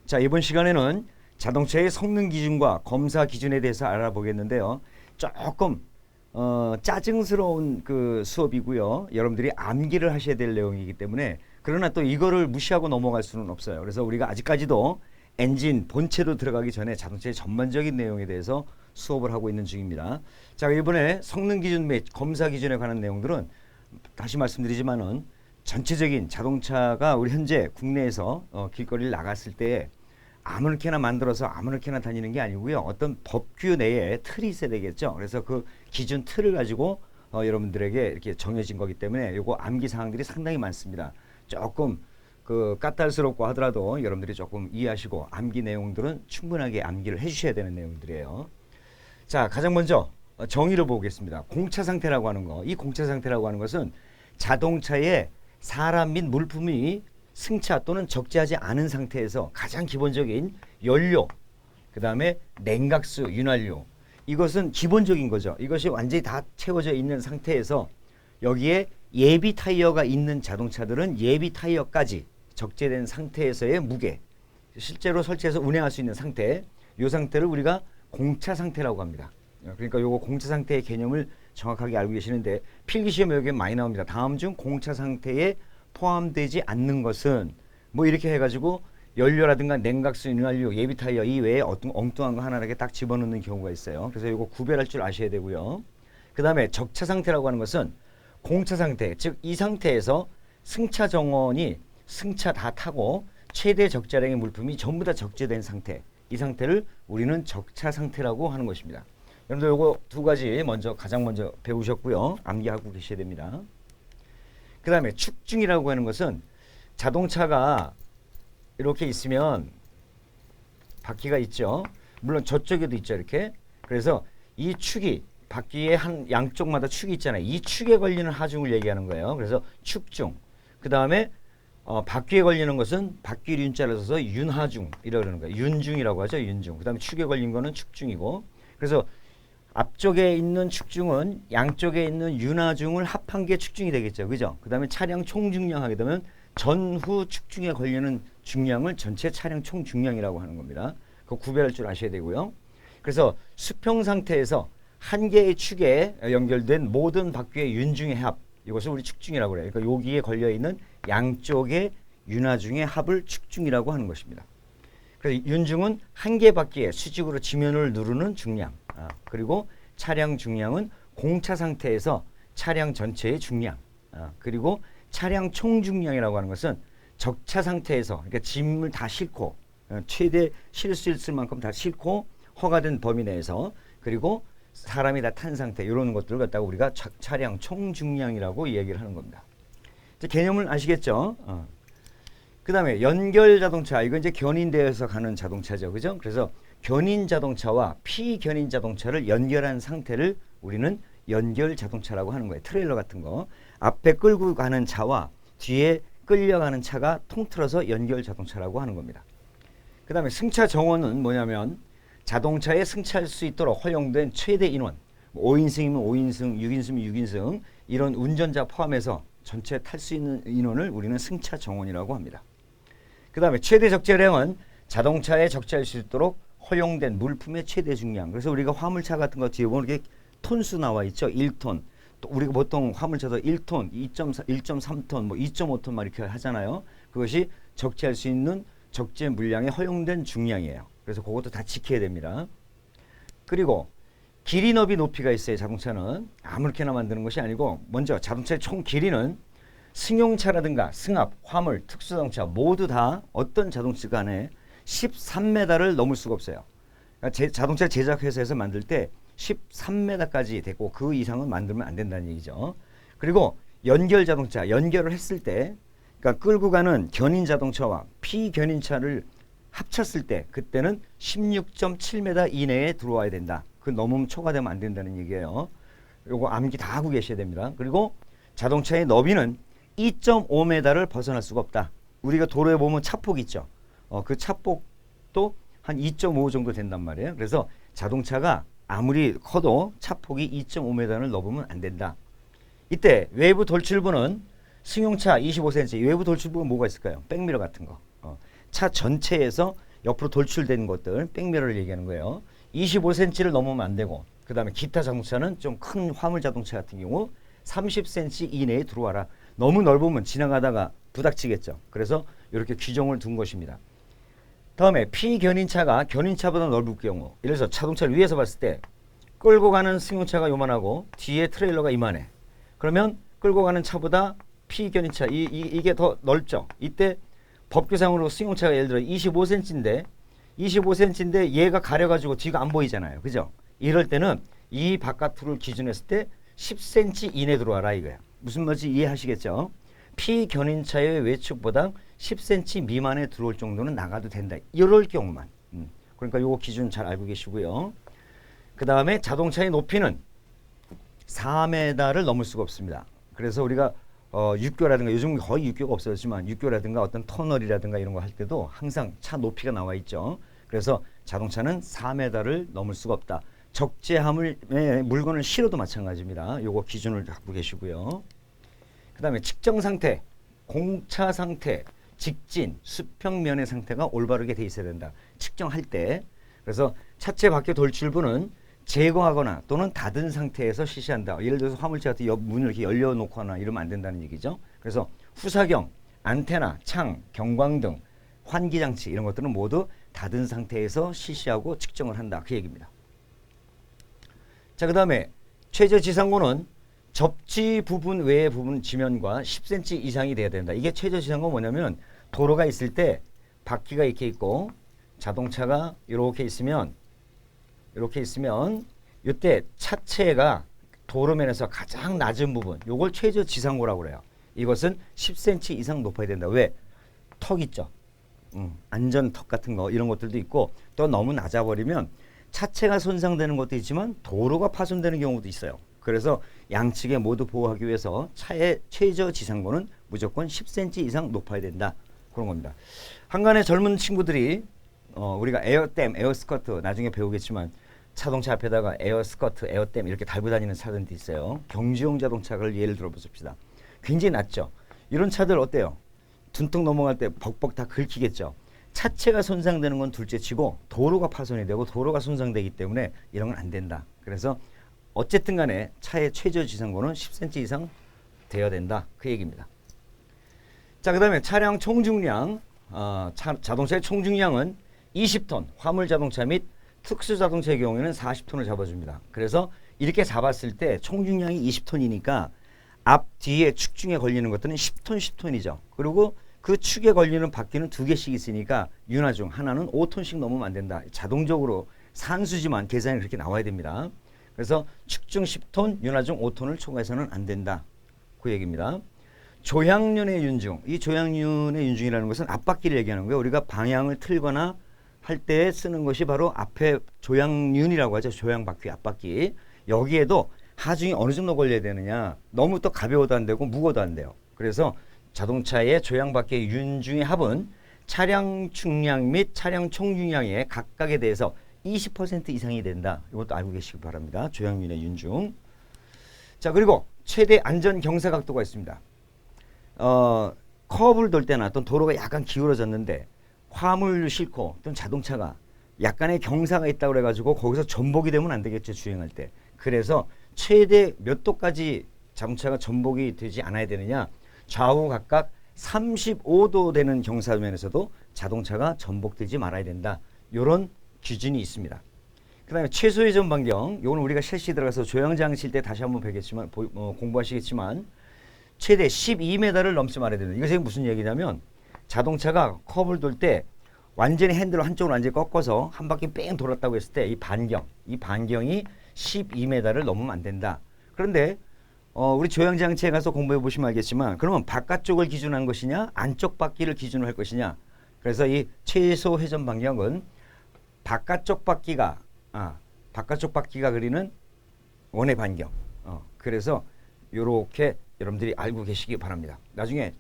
자, 이번 시간에는 자동차의 성능 기준과 검사 기준에 대해서 알아보겠는데요. 조금 짜증스러운 그 수업이고요. 여러분들이 암기를 하셔야 될 내용이기 때문에, 그러나 또 이거를 무시하고 넘어갈 수는 없어요. 그래서 우리가 아직까지도 엔진 본체로 들어가기 전에 자동차의 전반적인 내용에 대해서 수업을 하고 있는 중입니다. 자, 이번에 성능 기준 및 검사 기준에 관한 내용들은 다시 말씀드리지만은 전체적인 자동차가 우리 현재 국내에서 길거리를 나갔을 때 아무렇게나 만들어서 아무렇게나 다니는 게 아니고요. 어떤 법규 내에 틀이 있어야 되겠죠. 그래서 그 기준 틀을 가지고 여러분들에게 이렇게 정해진 거기 때문에 요거 암기 사항들이 상당히 많습니다. 조금 그 까탈스럽고 하더라도 여러분들이 조금 이해하시고 암기 내용들은 충분하게 암기를 해주셔야 되는 내용들이에요. 자, 가장 먼저 정의를 보겠습니다. 공차 상태라고 하는 거. 이 공차 상태라고 하는 것은 자동차의 사람 및 물품이 승차 또는 적재하지 않은 상태에서 가장 기본적인 연료, 그 다음에 냉각수, 윤활유, 이것은 기본적인 거죠. 이것이 완전히 다 채워져 있는 상태에서 여기에 예비 타이어가 있는 자동차들은 예비 타이어까지 적재된 상태에서의 무게, 실제로 설치해서 운행할 수 있는 상태, 이 상태를 우리가 공차 상태라고 합니다. 그러니까 요거 공차 상태의 개념을 정확하게 알고 계시는데, 필기시험에 여기 많이 나옵니다. 다음 중 공차 상태에 포함되지 않는 것은 뭐 이렇게 해가지고 연료라든가 냉각수, 윤활유, 예비 타이어 이외에 어떤 엉뚱한 거 하나 이렇게 딱 집어넣는 경우가 있어요. 그래서 이거 구별할 줄 아셔야 되고요. 그 다음에 적차 상태라고 하는 것은 공차 상태, 즉 이 상태에서 승차 정원이 승차 다 타고 최대 적재량의 물품이 전부 다 적재된 상태, 이 상태를 우리는 적차 상태라고 하는 것입니다. 여러분들 요거 두 가지 가장 먼저 배우셨고요. 암기하고 계셔야 됩니다. 그 다음에 축중이라고 하는 것은 자동차가 이렇게 있으면 바퀴가 있죠. 물론 저쪽에도 있죠, 이렇게. 그래서 이 축이 바퀴의 한 양쪽마다 축이 있잖아요. 이 축에 걸리는 하중을 얘기하는 거예요. 그래서 축중. 그 다음에 바퀴에 걸리는 것은 바퀴 윤자를 써서 윤하중 이러는 거예요. 윤중이라고 하죠, 윤중. 그 다음에 축에 걸린 거는 축중이고. 그래서 앞쪽에 있는 축중은 양쪽에 있는 윤하중을 합한 게 축중이 되겠죠. 그죠? 그 다음에 차량 총중량 하게 되면 전후 축중에 걸리는 중량을 전체 차량 총중량이라고 하는 겁니다. 그거 구별할 줄 아셔야 되고요. 그래서 수평 상태에서 한 개의 축에 연결된 모든 바퀴의 윤중의 합, 이것을 우리 축중이라고 그래요. 그러니까 여기에 걸려있는 양쪽의 윤하중의 합을 축중이라고 하는 것입니다. 그래서 윤중은 한 개 바퀴에 수직으로 지면을 누르는 중량, 그리고 차량 중량은 공차 상태에서 차량 전체의 중량, 그리고 차량 총중량이라고 하는 것은 적차 상태에서, 그러니까 짐을 다 싣고 최대 실 수 있을 만큼 다 싣고 허가된 범위 내에서, 그리고 사람이 다 탄 상태, 이런 것들을 갖다가 우리가 차량 총중량이라고 얘기를 하는 겁니다. 이제 개념을 아시겠죠? 그 다음에 연결 자동차, 이건 이제 견인되어서 가는 자동차죠. 그죠? 그래서 견인 자동차와 피견인 자동차를 연결한 상태를 우리는 연결 자동차라고 하는 거예요. 트레일러 같은 거. 앞에 끌고 가는 차와 뒤에 끌려가는 차가 통틀어서 연결 자동차라고 하는 겁니다. 그 다음에 승차 정원은 뭐냐면 자동차에 승차할 수 있도록 허용된 최대 인원, 5인승이면 5인승, 6인승이면 6인승, 이런 운전자 포함해서 전체 탈 수 있는 인원을 우리는 승차 정원이라고 합니다. 그 다음에 최대 적재량은 자동차에 적재할 수 있도록 허용된 물품의 최대 중량. 그래서 우리가 화물차 같은 거 뒤에 보면 이렇게 톤수 나와 있죠. 1톤. 또 우리가 보통 화물차도 1톤, 2.4, 1.3톤, 뭐 2.5톤 막 이렇게 하잖아요. 그것이 적재할 수 있는 적재 물량에 허용된 중량이에요. 그래서 그것도 다 지켜야 됩니다. 그리고 길이, 너비, 높이가 있어요. 자동차는 아무렇게나 만드는 것이 아니고, 먼저 자동차의 총 길이는 승용차라든가 승합, 화물, 특수자동차 모두 다 어떤 자동차 간에 13m를 넘을 수가 없어요. 그러니까 자동차 제작회사에서 만들 때 13m까지 됐고 그 이상은 만들면 안 된다는 얘기죠. 그리고 연결 자동차, 연결을 했을 때, 그러니까 끌고 가는 견인 자동차와 피견인차를 합쳤을 때 그때는 16.7m 이내에 들어와야 된다. 그 넘으면 초과되면 안 된다는 얘기예요. 요거 암기 다 하고 계셔야 됩니다. 그리고 자동차의 너비는 2.5m를 벗어날 수가 없다. 우리가 도로에 보면 차폭 있죠. 그 차폭도 한 2.5 정도 된단 말이에요. 그래서 자동차가 아무리 커도 차폭이 2.5m를 넘으면 안 된다. 이때 외부 돌출부는 승용차 25cm, 외부 돌출부가 뭐가 있을까요? 백미러 같은 거. 차 전체에서 옆으로 돌출된 것들, 백미러를 얘기하는 거예요. 25cm를 넘으면 안 되고, 그 다음에 기타 자동차는 좀 큰 화물 자동차 같은 경우 30cm 이내에 들어와라. 너무 넓으면 지나가다가 부닥치겠죠. 그래서 이렇게 규정을 둔 것입니다. 다음에 피견인차가 견인차보다 넓을 경우, 예를 들어서 자동차를 위에서 봤을 때 끌고 가는 승용차가 요만하고 뒤에 트레일러가 이만해. 그러면 끌고 가는 차보다 피견인차 이게 더 넓죠. 이때 법규상으로 승용차가 예를 들어 25cm인데 얘가 가려가지고 뒤가 안 보이잖아요. 그죠? 이럴 때는 이 바깥으로 기준했을 때 10cm 이내 들어와라 이거야. 무슨 말인지 이해하시겠죠? 피견인차의 외축보다 10cm 미만에 들어올 정도는 나가도 된다. 이럴 경우만. 그러니까 요거 기준 잘 알고 계시고요. 그 다음에 자동차의 높이는 4m를 넘을 수가 없습니다. 그래서 우리가 육교라든가 요즘 거의 육교가 없어졌지만 육교라든가 어떤 터널이라든가 이런 거 할 때도 항상 차 높이가 나와 있죠. 그래서 자동차는 4m를 넘을 수가 없다. 적재함을 물건을 실어도 마찬가지입니다. 요거 기준을 갖고 계시고요. 그 다음에 측정 상태, 공차 상태, 직진, 수평면의 상태가 올바르게 돼 있어야 된다. 측정할 때. 그래서 차체 밖에 돌출부는 제거하거나 또는 닫은 상태에서 실시한다. 예를 들어서 화물차 같은 문을 이렇게 열려놓거나 이러면 안 된다는 얘기죠. 그래서 후사경, 안테나, 창, 경광등, 환기장치 이런 것들은 모두 닫은 상태에서 실시하고 측정을 한다. 그 얘기입니다. 자, 그 다음에 최저지상고는 접지 부분 외의 부분 지면과 10cm 이상이 돼야 된다. 이게 최저지상고 뭐냐면 도로가 있을 때 바퀴가 이렇게 있고 자동차가 이렇게 있으면 이때 차체가 도로면에서 가장 낮은 부분 요걸 최저지상고라고 그래요. 이것은 10cm 이상 높아야 된다. 왜? 턱 있죠. 안전턱 같은 거 이런 것들도 있고 또 너무 낮아버리면 차체가 손상되는 것도 있지만 도로가 파손되는 경우도 있어요. 그래서 양측에 모두 보호하기 위해서 차의 최저지상고는 무조건 10cm 이상 높아야 된다. 그런 겁니다. 한간에 젊은 친구들이 우리가 에어댐, 에어스커트 나중에 배우겠지만 자동차 앞에다가 에어스커트, 에어댐 이렇게 달고 다니는 차들도 있어요. 경주용 자동차를 예를 들어 보십시다. 굉장히 낮죠. 이런 차들 어때요? 둔턱 넘어갈 때 벅벅 다 긁히겠죠. 차체가 손상되는 건 둘째치고 도로가 파손이 되고 도로가 손상되기 때문에 이런 건 안 된다. 그래서 어쨌든 간에 차의 최저지상고는 10cm 이상 되어야 된다. 그 얘기입니다. 자, 그 다음에 차량 총중량, 자동차의 총중량은 20톤, 화물 자동차 및 특수 자동차의 경우에는 40톤을 잡아줍니다. 그래서 이렇게 잡았을 때 총중량이 20톤이니까 앞, 뒤에 축중에 걸리는 것들은 10톤, 10톤이죠. 그리고 그 축에 걸리는 바퀴는 2개씩 있으니까 윤활중 하나는 5톤씩 넘으면 안 된다. 자동적으로 산수지만 계산이 그렇게 나와야 됩니다. 그래서 축중 10톤, 윤활중 5톤을 초과해서는 안 된다. 그 얘기입니다. 조향륜의 윤중. 이 조향륜의 윤중이라는 것은 앞바퀴를 얘기하는 거예요. 우리가 방향을 틀거나 할 때 쓰는 것이 바로 앞에 조향륜이라고 하죠. 조향바퀴, 앞바퀴. 여기에도 하중이 어느 정도 걸려야 되느냐. 너무 또 가벼워도 안 되고 무거워도 안 돼요. 그래서 자동차의 조향바퀴의 윤중의 합은 차량 중량 및 차량 총중량의 각각에 대해서 20% 이상이 된다. 이것도 알고 계시기 바랍니다. 조향륜의 윤중. 자, 그리고 최대 안전 경사 각도가 있습니다. 커브를 돌 때나 어떤 도로가 약간 기울어졌는데 화물을 싣고 어떤 자동차가 약간의 경사가 있다고 그래가지고 거기서 전복이 되면 안 되겠죠. 주행할 때. 그래서 최대 몇 도까지 자동차가 전복이 되지 않아야 되느냐. 좌우 각각 35도 되는 경사면에서도 자동차가 전복되지 말아야 된다. 이런 기준이 있습니다. 그 다음에 최소 회전 반경. 이거는 우리가 셰시 들어가서 조향장 칠 때 다시 한번 배겠지만 공부하시겠지만 최대 12m를 넘지 말아야 된다. 이것이 무슨 얘기냐면 자동차가 커브를 돌 때 완전히 핸들을 한쪽으로 완전히 꺾어서 한 바퀴 뺑 돌았다고 했을 때 이 반경이 12m를 넘으면 안 된다. 그런데 우리 조향장치에 가서 공부해 보시면 알겠지만 그러면 바깥쪽을 기준한 것이냐 안쪽 바퀴를 기준으로 할 것이냐. 그래서 이 최소 회전 반경은 바깥쪽 바퀴가 그리는 원의 반경. 그래서 이렇게 여러분들이 알고 계시기 바랍니다. 나중에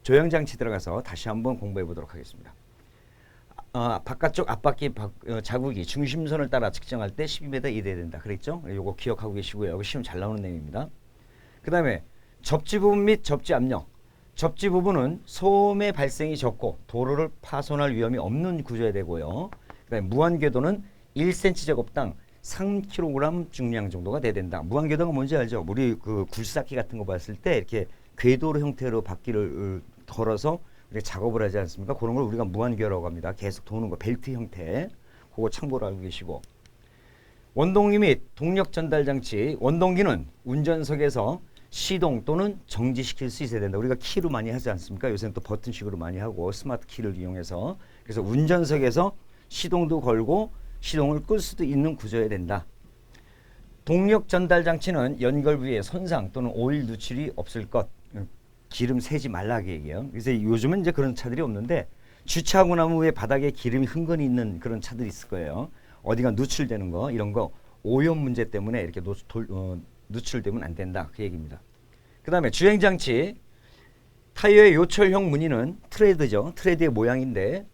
조향장치 들어가서 다시 한번 공부해 보도록 하겠습니다. 바깥쪽 앞바퀴 자국이 중심선을 따라 측정할 때 12m 이내야 된다. 그랬죠? 이거 기억하고 계시고요. 이거 시험 잘 나오는 내용입니다. 그 다음에 접지 부분 및 접지 압력. 접지 부분은 소음의 발생이 적고 도로를 파손할 위험이 없는 구조야 되고요. 그다음에 무한궤도는 1cm 제곱당 3kg 중량 정도가 돼야 된다. 무한궤도가 뭔지 알죠? 우리 그 굴삭기 같은 거 봤을 때 이렇게 궤도로 형태로 바퀴를 걸어서 이렇게 작업을 하지 않습니까? 그런 걸 우리가 무한궤도라고 합니다. 계속 도는 거 벨트 형태. 그거 참고로 알고 계시고. 원동기 및 동력 전달 장치. 원동기는 운전석에서 시동 또는 정지시킬 수 있어야 된다. 우리가 키로 많이 하지 않습니까? 요새는 또 버튼식으로 많이 하고 스마트 키를 이용해서. 그래서 운전석에서 시동도 걸고 시동을 끌 수도 있는 구조여야 된다. 동력 전달 장치는 연결 부위에 손상 또는 오일 누출이 없을 것. 기름 새지 말라 그 얘기예요. 그래서 요즘은 이제 그런 차들이 없는데 주차하고 나면 후에 바닥에 기름이 흥건히 있는 그런 차들이 있을 거예요. 어디가 누출되는 거 이런 거 오염 문제 때문에 이렇게 누출되면 안 된다 그 얘기입니다. 그 다음에 주행장치. 타이어의 요철형 무늬는 트레드죠. 트레드의 모양인데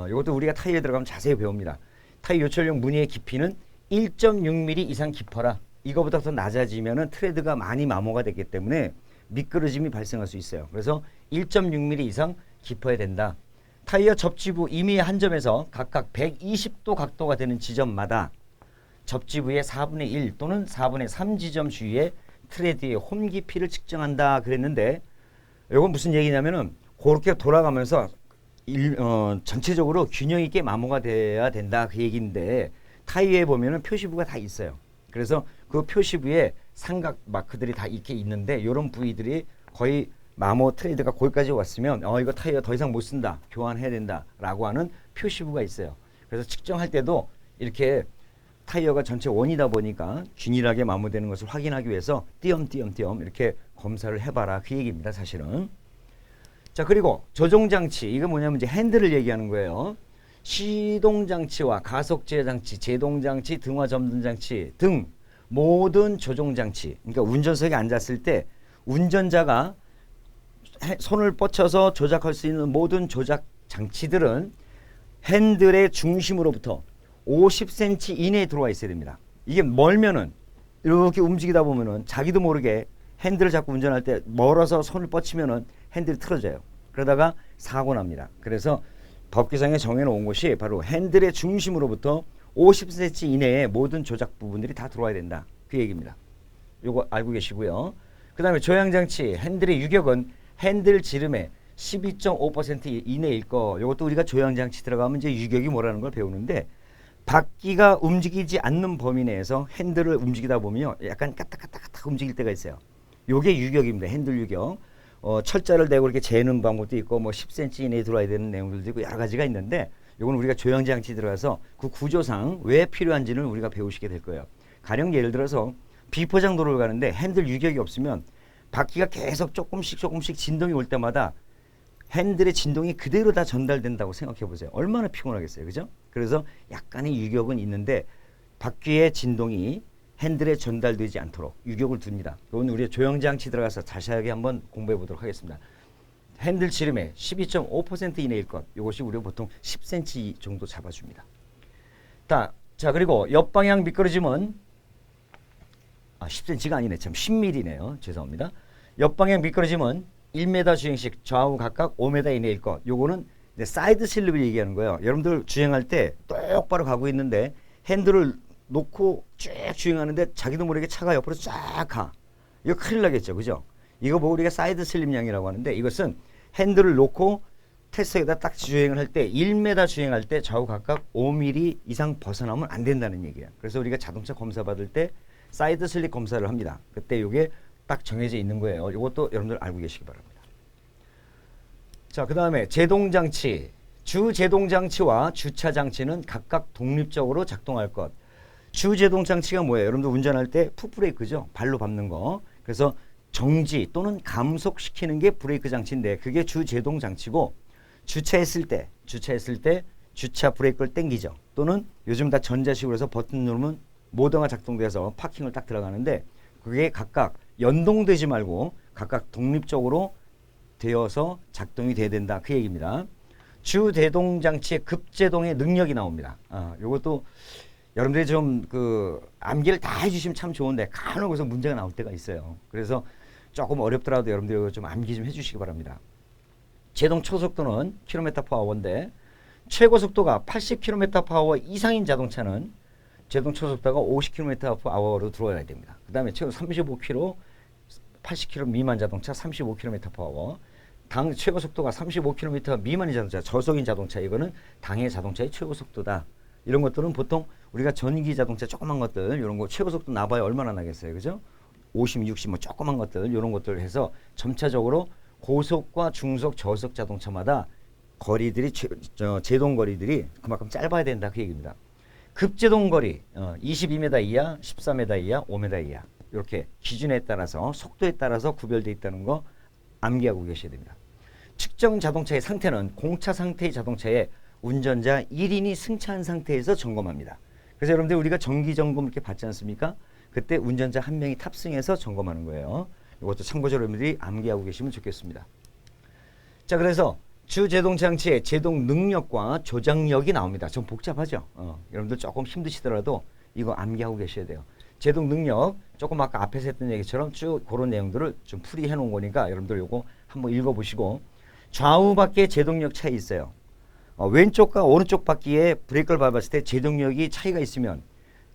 이것도 우리가 타이어에 들어가면 자세히 배웁니다. 타이어 요철형 무늬의 깊이는 1.6mm 이상 깊어라. 이거보다 더 낮아지면은 트레드가 많이 마모가 되기 때문에 미끄러짐이 발생할 수 있어요. 그래서 1.6mm 이상 깊어야 된다. 타이어 접지부 임의 한 점에서 각각 120도 각도가 되는 지점마다 접지부의 4분의 1 또는 4분의 3 지점 주위에 트레드의 홈 깊이를 측정한다 그랬는데 이건 무슨 얘기냐면은 그렇게 돌아가면서 전체적으로 균형 있게 마모가 돼야 된다 그 얘기인데 타이어에 보면은 표시부가 다 있어요. 그래서 그 표시부에 삼각 마크들이 다 이렇게 있는데 이런 부위들이 거의 마모 트레이드가 거기까지 왔으면 이거 타이어 더 이상 못 쓴다 교환해야 된다 라고 하는 표시부가 있어요. 그래서 측정할 때도 이렇게 타이어가 전체 원이다 보니까 균일하게 마모되는 것을 확인하기 위해서 띄엄띄엄 이렇게 검사를 해봐라 그 얘기입니다 사실은. 자 그리고 조종장치. 이거 뭐냐면 이제 핸들을 얘기하는 거예요. 시동장치와 가속제어장치, 제동장치, 등화점등장치 등 모든 조종장치. 그러니까 운전석에 앉았을 때 운전자가 손을 뻗쳐서 조작할 수 있는 모든 조작 장치들은 핸들의 중심으로부터 50cm 이내에 들어와 있어야 됩니다. 이게 멀면은 이렇게 움직이다 보면은 자기도 모르게 핸들을 잡고 운전할 때 멀어서 손을 뻗치면은 핸들이 틀어져요. 그러다가 사고 납니다. 그래서 법규상에 정해놓은 것이 바로 핸들의 중심으로부터 50cm 이내에 모든 조작 부분들이 다 들어와야 된다. 그 얘기입니다. 요거 알고 계시고요. 그 다음에 조향장치. 핸들의 유격은 핸들 지름의 12.5% 이내일 거. 요것도 우리가 조향장치 들어가면 이제 유격이 뭐라는 걸 배우는데 바퀴가 움직이지 않는 범위 내에서 핸들을 움직이다 보면 약간 까딱까딱 움직일 때가 있어요. 요게 유격입니다. 핸들 유격. 철자를 대고 이렇게 재는 방법도 있고 뭐 10cm 이내에 들어와야 되는 내용들도 있고 여러 가지가 있는데 요건 우리가 조향장치 들어가서 그 구조상 왜 필요한지는 우리가 배우시게 될 거예요. 가령 예를 들어서 비포장 도로를 가는데 핸들 유격이 없으면 바퀴가 계속 조금씩 진동이 올 때마다 핸들의 진동이 그대로 다 전달된다고 생각해 보세요. 얼마나 피곤하겠어요. 그죠? 그래서 약간의 유격은 있는데 바퀴의 진동이 핸들에 전달되지 않도록 유격을 둡니다. 이건 우리 조향장치 들어가서 자세하게 한번 공부해 보도록 하겠습니다. 핸들 지름의 12.5% 이내일 것. 이것이 우리가 보통 10cm 정도 잡아줍니다. 자 그리고 옆방향 미끄러짐은 10cm가 아니네. 참 10mm네요. 죄송합니다. 옆방향 미끄러짐은 1m 주행식 좌우 각각 5m 이내일 것. 요거는 사이드 슬립을 얘기하는 거예요. 여러분들 주행할 때 똑바로 가고 있는데 핸들을 놓고 쭉 주행하는데 자기도 모르게 차가 옆으로 쫙 가. 이거 큰일 나겠죠. 그죠? 이거 보고 우리가 사이드 슬립 양이라고 하는데 이것은 핸들을 놓고 테스트에다 딱 주행을 할 때 1m 주행할 때 좌우 각각 5mm 이상 벗어나면 안 된다는 얘기예요. 그래서 우리가 자동차 검사 받을 때 사이드 슬립 검사를 합니다. 그때 이게 딱 정해져 있는 거예요. 이것도 여러분들 알고 계시기 바랍니다. 자, 그 다음에 제동장치. 주제동장치와 주차장치는 각각 독립적으로 작동할 것. 주제동장치가 뭐예요? 여러분들 운전할 때 풋브레이크죠. 발로 밟는 거. 그래서 정지 또는 감속시키는 게 브레이크 장치인데 그게 주제동장치고 주차했을 때 주차 브레이크를 당기죠. 또는 요즘 다 전자식으로 해서 버튼 누르면 모터가 작동돼서 파킹을 딱 들어가는데 그게 각각 연동되지 말고 각각 독립적으로 되어서 작동이 돼야 된다. 그 얘기입니다. 주제동장치의 급제동의 능력이 나옵니다. 요것도 여러분들이 좀 암기를 다 해주시면 참 좋은데 간혹 거기서 문제가 나올 때가 있어요. 그래서 조금 어렵더라도 여러분들이 좀 암기 좀 해주시기 바랍니다. 제동 초속도는 km/h인데 최고 속도가 80km/h 이상인 자동차는 제동 초속도가 50km/h로 들어와야 됩니다. 그 다음에 최고 35km, 80km 미만 자동차 35km/h. 당 최고 속도가 35km 미만인 자동차, 저속인 자동차, 이거는 당해 자동차의 최고 속도다. 이런 것들은 보통 우리가 전기 자동차 조그만 것들 이런 거 최고 속도 나봐야 얼마나 나겠어요, 그죠? 50, 60 뭐 조그만 것들 이런 것들 해서 점차적으로 고속과 중속, 저속 자동차마다 거리들이 제동 거리들이 그만큼 짧아야 된다 그 얘기입니다. 급제동 거리 22m 이하, 14m 이하, 5m 이하 이렇게 기준에 따라서 속도에 따라서 구별되어 있다는 거 암기하고 계셔야 됩니다. 측정 자동차의 상태는 공차 상태의 자동차에 운전자 1인이 승차한 상태에서 점검합니다. 그래서 여러분들 우리가 정기 점검 이렇게 받지 않습니까? 그때 운전자 한 명이 탑승해서 점검하는 거예요. 이것도 참고적으로 여러분들이 암기하고 계시면 좋겠습니다. 자, 그래서 주제동 장치의 제동 능력과 조작력이 나옵니다. 좀 복잡하죠? 여러분들 조금 힘드시더라도 이거 암기하고 계셔야 돼요. 제동 능력, 조금 아까 앞에서 했던 얘기처럼 쭉 그런 내용들을 좀 풀이해 놓은 거니까 여러분들 요거 한번 읽어보시고, 좌우 바퀴의 제동력 차이 있어요. 왼쪽과 오른쪽 바퀴에 브레이크를 밟았을 때 제동력이 차이가 있으면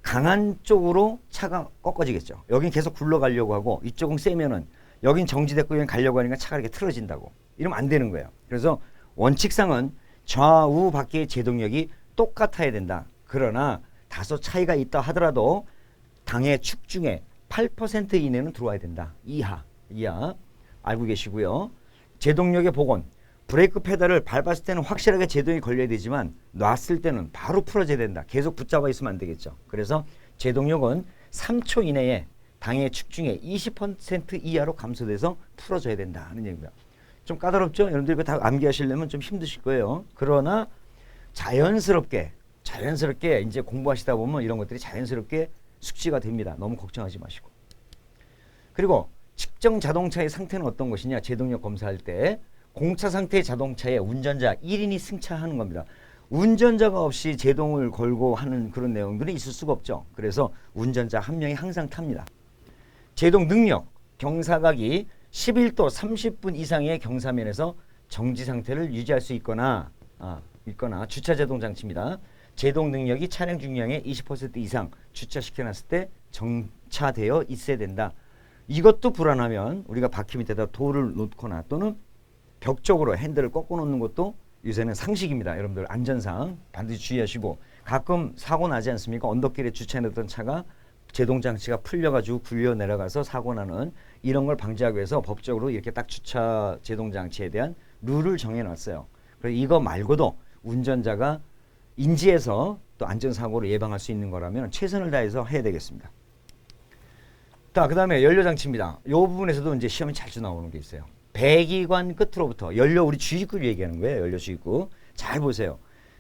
강한 쪽으로 차가 꺾어지겠죠. 여긴 계속 굴러가려고 하고 이쪽은 세면은 여긴 정지됐고 여긴 가려고 하니까 차가 이렇게 틀어진다고. 이러면 안 되는 거예요. 그래서 원칙상은 좌우 바퀴의 제동력이 똑같아야 된다. 그러나 다소 차이가 있다 하더라도 당의 축 중에 8% 이내는 들어와야 된다. 이하 알고 계시고요. 제동력의 복원, 브레이크 페달을 밟았을 때는 확실하게 제동이 걸려야 되지만 놨을 때는 바로 풀어져야 된다. 계속 붙잡아 있으면 안 되겠죠. 그래서 제동력은 3초 이내에 당의 축 중에 20% 이하로 감소돼서 풀어져야 된다 하는 얘기입니다. 좀 까다롭죠? 여러분들 이거 다 암기하시려면 좀 힘드실 거예요. 그러나 자연스럽게 이제 공부하시다 보면 이런 것들이 자연스럽게 숙지가 됩니다. 너무 걱정하지 마시고. 그리고 측정 자동차의 상태는 어떤 것이냐? 제동력 검사할 때 공차 상태의 자동차에 운전자 1인이 승차하는 겁니다. 운전자가 없이 제동을 걸고 하는 그런 내용들이 있을 수가 없죠. 그래서 운전자 한 명이 항상 탑니다. 제동 능력, 경사각이 11도 30분 이상의 경사면에서 정지 상태를 유지할 수 있거나 주차 제동 장치입니다. 제동 능력이 차량 중량의 20% 이상 주차시켜놨을 때 정차되어 있어야 된다. 이것도 불안하면 우리가 바퀴 밑에다 돌을 놓거나 또는 벽 쪽으로 핸들을 꺾어 놓는 것도 요새는 상식입니다. 여러분들 안전상 반드시 주의하시고, 가끔 사고 나지 않습니까? 언덕길에 주차해놨던 차가 제동장치가 풀려가지고 굴려 내려가서 사고 나는, 이런 걸 방지하기 위해서 법적으로 이렇게 딱 주차 제동장치에 대한 룰을 정해놨어요. 그래서 이거 말고도 운전자가 인지해서 또 안전사고를 예방할 수 있는 거라면 최선을 다해서 해야 되겠습니다. 자, 그 다음에 연료장치입니다. 이 부분에서도 이제 시험이 자주 나오는 게 있어요. 배기관 끝으로부터 연료, 우리 주입구를 얘기하는 거예요. 연료 주입구. 잘 보세요.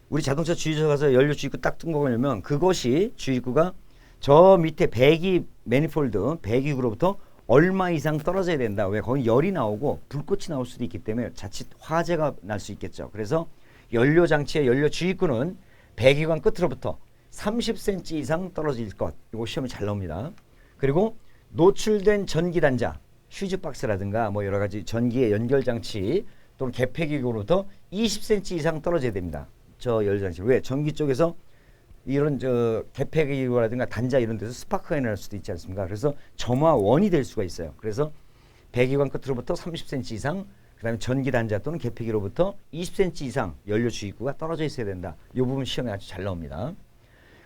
우리 자동차 주유소 가서 연료 주입구 딱 뜬 거 보려면 그것이 주입구가 저 밑에 배기 매니폴드, 배기구로부터 얼마 이상 떨어져야 된다. 왜? 거기 열이 나오고 불꽃이 나올 수도 있기 때문에 자칫 화재가 날 수 있겠죠. 그래서 연료 장치의 연료 주입구는 배기관 끝으로부터 30cm 이상 떨어질 것. 이거 시험에 잘 나옵니다. 그리고 노출된 전기 단자, 휴즈박스라든가 뭐 여러 가지 전기의 연결 장치 또는 개폐기구로부터 20cm 이상 떨어져야 됩니다. 저 연료 장치. 왜? 전기 쪽에서 이런 개폐기구라든가 단자 이런 데서 스파크가 날 수도 있지 않습니까? 그래서 점화 원이 될 수가 있어요. 그래서 배기관 끝으로부터 30cm 이상, 그다음에 전기 단자 또는 개폐기로부터 20cm 이상 연료 주입구가 떨어져 있어야 된다. 이 부분 시험에 아주 잘 나옵니다.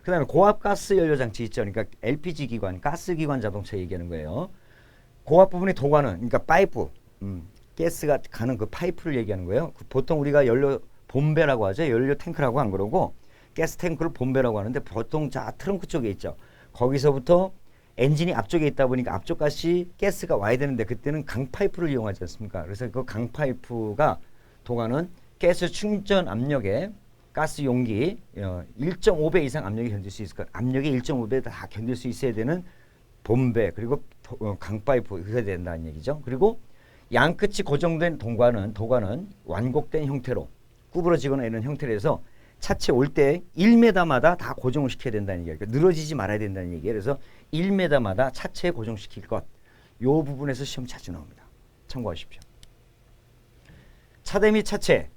그다음에 고압 가스 연료 장치 있죠. 그러니까 LPG 기관, 가스 기관 자동차 얘기하는 거예요. 고압 부분의 도관은, 그러니까 파이프, 가스가 가는 그 파이프를 얘기하는 거예요. 보통 우리가 연료 본배라고 하죠. 연료 탱크라고 안 그러고 가스 탱크를 본배라고 하는데 보통 자 트렁크 쪽에 있죠. 거기서부터 엔진이 앞쪽에 있다 보니까 앞쪽 가스가 와야 되는데 그때는 강파이프를 이용하지 않습니까? 그래서 그 강파이프가 도관은 가스 충전 압력에 가스 용기 1.5배 이상 압력이 견딜 수 있을 것. 압력이 1.5배 다 견딜 수 있어야 되는 본배, 그리고 강파이프 그래야 된다는 얘기죠. 그리고 양 끝이 고정된 도관은 완곡된 형태로 구부러지거나 이런 형태로 해서 차체 올 때 1m마다 다 고정을 시켜야 된다는 얘기예요. 그러니까 늘어지지 말아야 된다는 얘기예요. 그래서 1m마다 차체에 고정시킬 것. 이 부분에서 시험 자주 나옵니다. 참고하십시오. 차대 및 차체,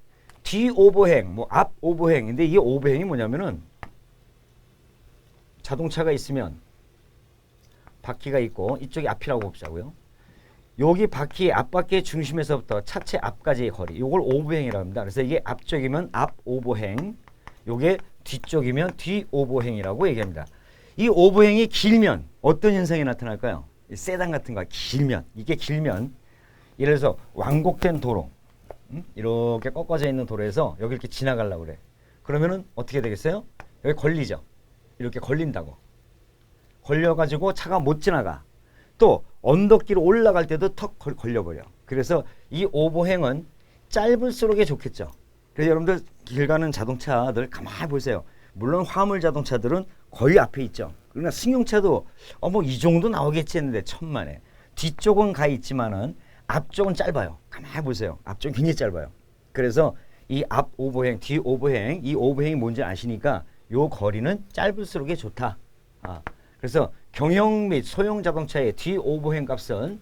뒤 오버행, 뭐 앞 오버행. 근데 이 오버행이 뭐냐면은 자동차가 있으면 바퀴가 있고 이쪽이 앞이라고 봅자고요. 여기 바퀴 앞바퀴의 중심에서부터 차체 앞까지의 거리, 이걸 오버행이라고 합니다. 그래서 이게 앞쪽이면 앞 오버행, 요게 뒤쪽이면 뒤 오버행이라고 얘기합니다. 이 오버행이 길면 어떤 현상이 나타날까요? 세단 같은 거 길면, 이게 길면 예를 들어서 완곡된 도로, 이렇게 꺾어져 있는 도로에서 여기 이렇게 지나가려고 그래. 그러면은 어떻게 되겠어요? 여기 걸리죠. 이렇게 걸린다고. 걸려가지고 차가 못 지나가. 또 언덕길 올라갈 때도 턱 걸려버려. 그래서 이 오버행은 짧을수록에 좋겠죠. 그래서 여러분들 길 가는 자동차들 가만히 보세요. 물론 화물 자동차들은 거의 앞에 있죠. 그러나 승용차도 뭐 이 정도 나오겠지 했는데 천만에. 뒤쪽은 가 있지만은 앞쪽은 짧아요. 가만히 보세요. 앞쪽은 굉장히 짧아요. 그래서 이 앞 오버행, 뒤 오버행, 이 오버행이 뭔지 아시니까 요 거리는 짧을수록에 좋다. 그래서 경영 및 소형 자동차의 뒤 오버행 값은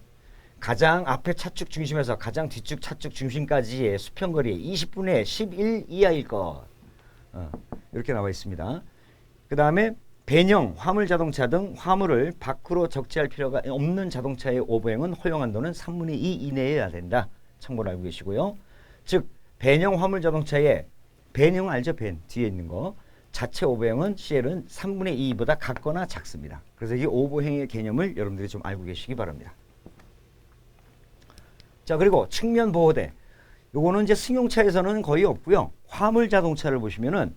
가장 앞에 차축 중심에서 가장 뒤축 차축 중심까지의 수평거리의 20분의 11 이하일 것. 이렇게 나와 있습니다. 그 다음에 배영, 화물 자동차 등 화물을 밖으로 적재할 필요가 없는 자동차의 오버행은 허용한도는 3분의 2 이내여야 된다. 참고로 알고 계시고요. 즉 배영 화물 자동차의 배영 알죠? 벤 뒤에 있는 거. 자체 오버행은 CL은 3분의 2보다 같거나 작습니다. 그래서 이 오버행의 개념을 여러분들이 좀 알고 계시기 바랍니다. 자, 그리고 측면 보호대. 요거는 이제 승용차에서는 거의 없고요. 화물 자동차를 보시면은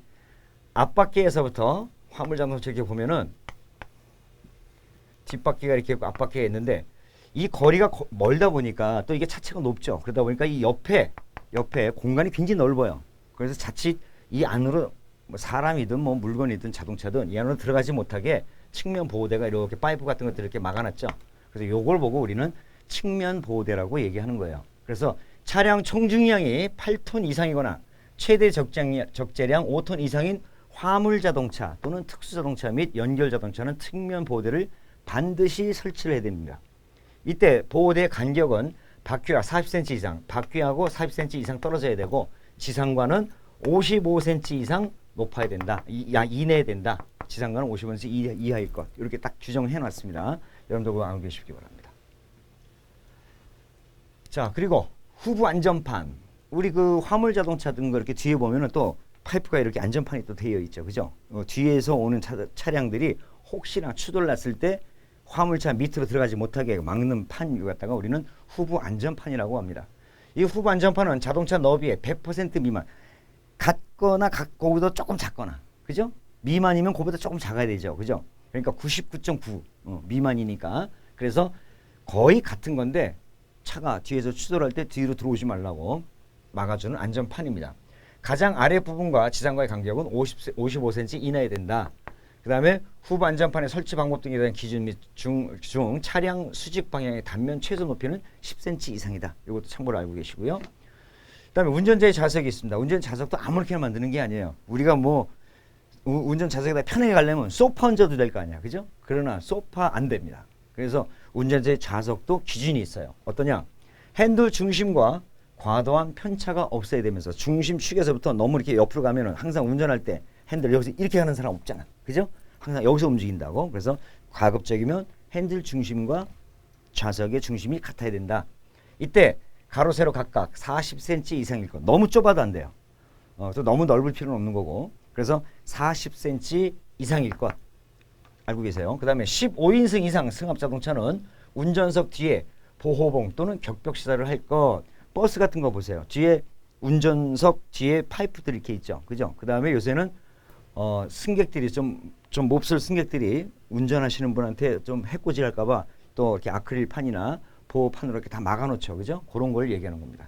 앞바퀴에서부터 화물 자동차 이렇게 보면은 뒷바퀴가 이렇게 있고 앞바퀴가 있는데 이 거리가 멀다 보니까 또 이게 차체가 높죠. 그러다 보니까 이 옆에 공간이 굉장히 넓어요. 그래서 자칫 이 안으로 뭐 사람이든 뭐 물건이든 자동차든 이 안으로 들어가지 못하게 측면 보호대가 이렇게 파이프 같은 것들을 이렇게 막아놨죠. 그래서 요걸 보고 우리는 측면 보호대라고 얘기하는 거예요. 그래서 차량 총중량이 8톤 이상이거나 최대 적재량 5톤 이상인 화물 자동차 또는 특수 자동차 및 연결 자동차는 측면 보호대를 반드시 설치를 해야 됩니다. 이때 보호대 간격은 바퀴와 40cm 이상, 바퀴하고 40cm 이상 떨어져야 되고 지상과는 55cm 이상 높아야 된다. 이내에 된다. 지상과는 55cm 이하일 것. 이렇게 딱 규정해 놨습니다. 여러분들 그거 알고 계시기 바랍니다. 자, 그리고 후부 안전판. 우리 그 화물 자동차 등 거 이렇게 뒤에 보면은 또 파이프가 이렇게 안전판이 또 되어 있죠. 그죠? 뒤에서 오는 차량들이 혹시나 추돌 났을 때 화물차 밑으로 들어가지 못하게 막는 판 갖다가 우리는 후부 안전판이라고 합니다. 이 후부 안전판은 자동차 너비의 100% 미만. 같거나 거기보다 조금 작거나. 그죠? 미만이면 그보다 조금 작아야 되죠. 그죠? 그러니까 99.9 미만이니까. 그래서 거의 같은 건데 차가 뒤에서 추돌할 때 뒤로 들어오지 말라고 막아주는 안전판입니다. 가장 아랫부분과 지상과의 간격은 55cm 이내에 된다. 그 다음에 후부 안전판의 설치 방법 등에 대한 기준 및 중 차량 수직 방향의 단면 최소 높이는 10cm 이상이다. 이것도 참고로 알고 계시고요. 그 다음에 운전자의 좌석이 있습니다. 운전 좌석도 아무렇게나 만드는 게 아니에요. 우리가 뭐 운전 좌석에다 편하게 가려면 소파 얹어도 될 거 아니야. 그죠? 그러나 소파 안 됩니다. 그래서 운전자의 좌석도 기준이 있어요. 어떠냐? 핸들 중심과 과도한 편차가 없어야 되면서 중심축에서부터 너무 이렇게 옆으로 가면은 항상 운전할 때 핸들 여기서 이렇게 가는 사람 없잖아. 그죠? 항상 여기서 움직인다고. 그래서 가급적이면 핸들 중심과 좌석의 중심이 같아야 된다. 이때 가로 세로 각각 40cm 이상일 것. 너무 좁아도 안 돼요. 또 너무 넓을 필요는 없는 거고. 그래서 40cm 이상일 것. 알고 계세요. 그 다음에 15인승 이상 승합 자동차는 운전석 뒤에 보호봉 또는 격벽 시설을 할 것. 버스 같은 거 보세요. 뒤에 운전석 뒤에 파이프들 이렇게 있죠. 그죠? 그 다음에 요새는 승객들이 좀 몹쓸 승객들이 운전하시는 분한테 좀 해코지 할까봐 또 이렇게 아크릴 판이나 보호판으로 이렇게 다 막아놓죠. 그죠? 그런 걸 얘기하는 겁니다.